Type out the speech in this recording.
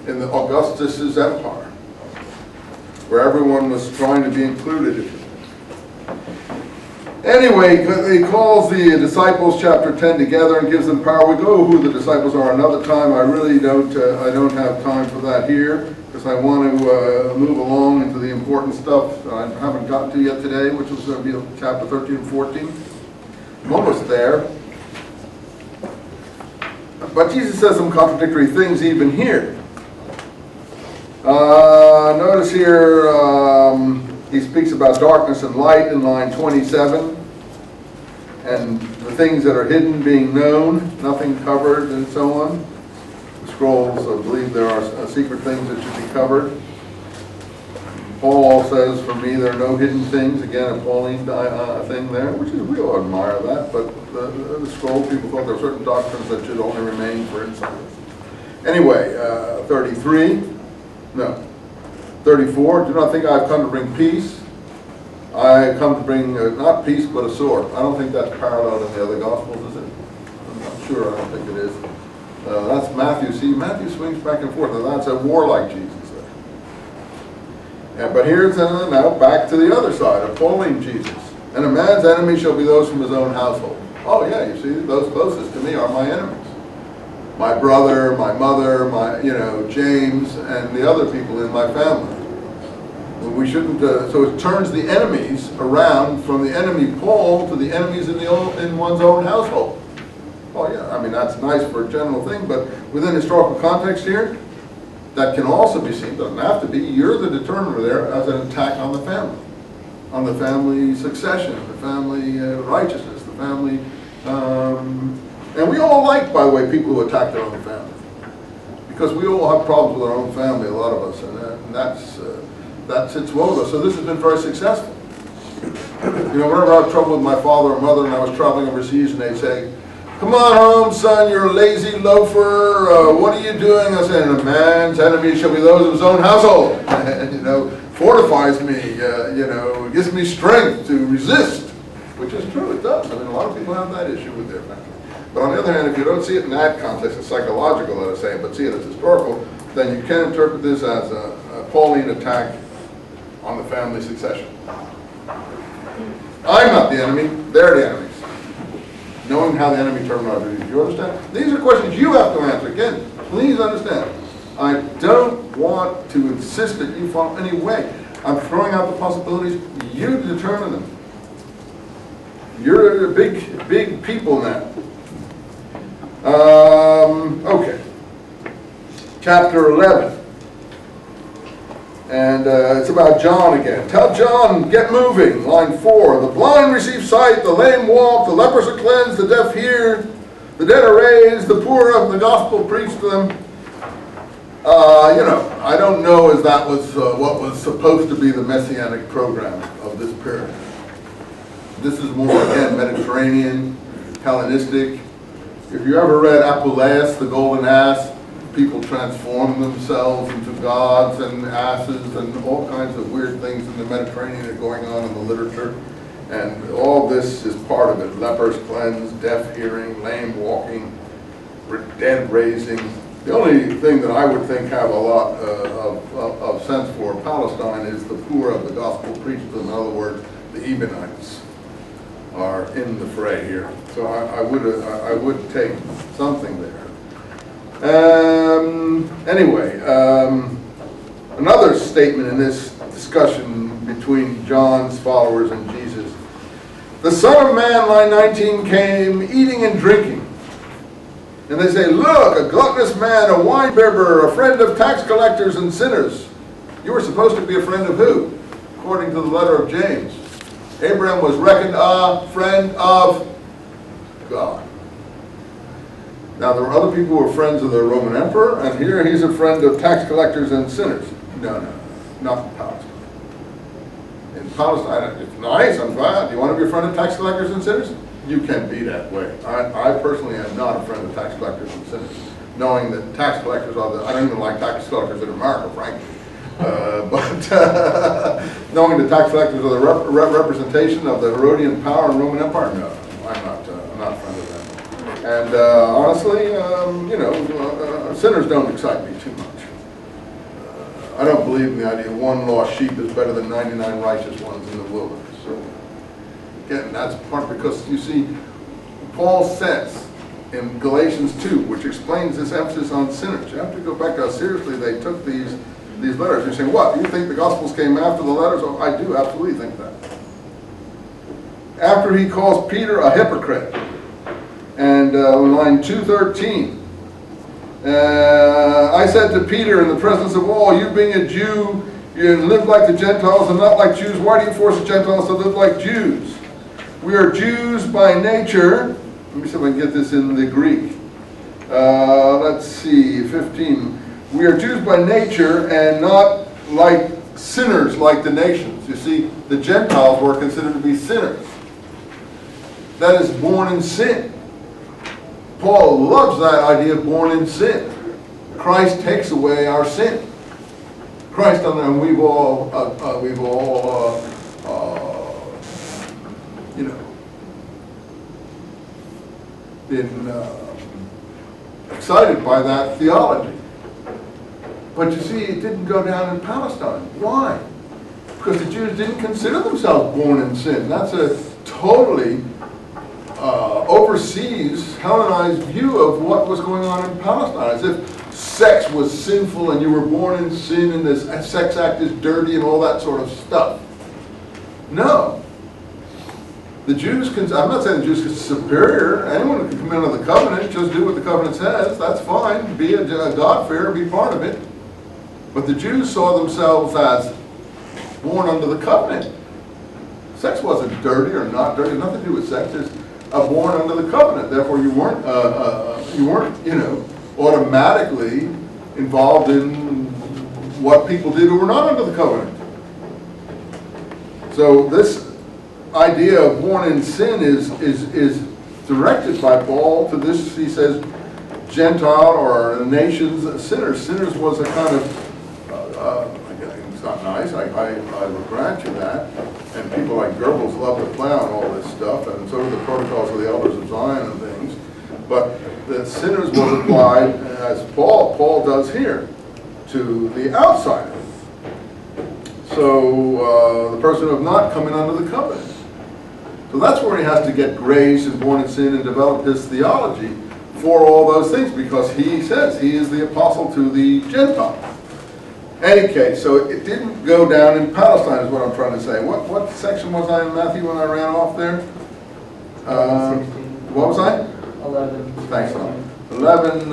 in the Augustus's empire, where everyone was trying to be included. Anyway, he calls the disciples, chapter 10, together and gives them power. We go who the disciples are another time. I really don't have time for that here, because I want to move along into the important stuff I haven't gotten to yet today, which was going to be chapter 13 and 14. I'm almost there. But Jesus says some contradictory things even here. Notice here, he speaks about darkness and light in line 27, and the things that are hidden being known, nothing covered, and so on. The scrolls, I believe there are secret things that should be covered. Paul says, for me, there are no hidden things. Again, a Pauline thing there, which is, we all admire that, but the scroll, people thought there were certain doctrines that should only remain for insiders. Anyway, 33, no. 34, do not think I have come to bring peace. I have come to bring, not peace, but a sword. I don't think that's parallel in the other Gospels, is it? I'm not sure, I don't think it is. That's Matthew. See, Matthew swings back and forth, and that's a warlike Jesus there. But here's now back to the other side, a Pauline Jesus. And a man's enemy shall be those from his own household. Oh yeah, you see, those closest to me are my enemies. My brother, my mother, James, and the other people in my family. We shouldn't. So it turns the enemies around from the enemy Paul to the enemies in one's own household. Oh yeah, I mean that's nice for a general thing, but within historical context here, that can also be seen. Doesn't have to be. You're the determiner there as an attack on the family succession, the family righteousness, the family. And we all like, by the way, people who attack their own family, because we all have problems with our own family, a lot of us, and that sits well with us. So this has been very successful. Whenever I had trouble with my father or mother and I was traveling overseas, and they'd say, "Come on home, son, you're a lazy loafer. What are you doing?" I said, "A man's enemy shall be those of his own household." And, fortifies me, gives me strength to resist, which is true, it does. I mean, a lot of people have that issue with their family. But on the other hand, if you don't see it in that context, it's psychological, let us say, but see it as historical, then you can interpret this as a Pauline attack on the family succession. I'm not the enemy, they're the enemies. Knowing how the enemy terminology is, you understand? These are questions you have to answer. Again, please understand. I don't want to insist that you follow any way. I'm throwing out the possibilities. You determine them. You're a big people now. Okay. Chapter 11. And it's about John again. Tell John, get moving. Line 4. The blind receive sight, the lame walk, the lepers are cleansed, the deaf hear, the dead are raised, the poor of the gospel preached to them. I don't know if that was what was supposed to be the messianic program of this period. This is more, again, Mediterranean, Hellenistic. If you ever read Apuleius, the Golden Ass, people transform themselves into gods and asses and all kinds of weird things in the Mediterranean are going on in the literature. And all this is part of it. Lepers cleansed, deaf hearing, lame walking, dead raising. The only thing that I would think have a lot of sense for Palestine is the poor of the gospel preached to them. In other words, the Ebonites are in the fray here. So I would take something there. Anyway, another statement in this discussion between John's followers and Jesus. The Son of Man, line 19, came eating and drinking. And they say, look, a gluttonous man, a winebibber, a friend of tax collectors and sinners. You were supposed to be a friend of who? According to the letter of James. Abraham was reckoned a friend of God. Now, there were other people who were friends of the Roman emperor, and here he's a friend of tax collectors and sinners. No, not in Palestine. In Palestine, it's nice, I'm glad. Do you want to be a friend of tax collectors and sinners? You can be that way. I personally am not a friend of tax collectors and sinners, knowing that tax collectors are I don't even like tax collectors in America, frankly. But knowing the tax collectors are the representation of the Herodian power and Roman Empire, no, I'm not a friend of them. And honestly, sinners don't excite me too much. I don't believe in the idea one lost sheep is better than 99 righteous ones in the wilderness. Again, that's part because you see, Paul says in Galatians 2, which explains this emphasis on sinners. You have to go back to how seriously they took these letters. You're saying, what? You think the Gospels came after the letters? Oh, I do absolutely think that. After he calls Peter a hypocrite, and in line 213, I said to Peter in the presence of all, you being a Jew, you live like the Gentiles and not like Jews. Why do you force the Gentiles to live like Jews? We are Jews by nature. Let me see if I can get this in the Greek. Let's see, 15. We are Jews by nature and not like sinners like the nations. You see, the Gentiles were considered to be sinners. That is born in sin. Paul loves that idea of born in sin. Christ takes away our sin. Christ on there, and we've all been excited by that theology. But you see, it didn't go down in Palestine. Why? Because the Jews didn't consider themselves born in sin. That's a totally overseas, Hellenized view of what was going on in Palestine, as if sex was sinful and you were born in sin and this sex act is dirty and all that sort of stuff. No. The Jews can, I'm not saying the Jews are superior. Anyone can come into the covenant, just do what the covenant says. That's fine. Be a God-fearer, be part of it. But the Jews saw themselves as born under the covenant. Sex wasn't dirty or not dirty, nothing to do with sex. It's born under the covenant. Therefore, you weren't, automatically involved in what people did who were not under the covenant. So this idea of born in sin is directed by Paul to this. He says, Gentile or nations sinners. Sinners was a kind of it's not nice. I will grant you that. And people like Goebbels love to play on all this stuff, and so do the protocols of the elders of Zion and things. But the sinners was applied, as Paul does here, to the outsider. So the person who have not come in under the covenant. So that's where he has to get grace and born in sin and develop his theology for all those things, because he says he is the apostle to the Gentiles. Any case, so it didn't go down in Palestine is what I'm trying to say. What section was I in Matthew when I ran off there? What was I? 11. Thanks, Tom. 11.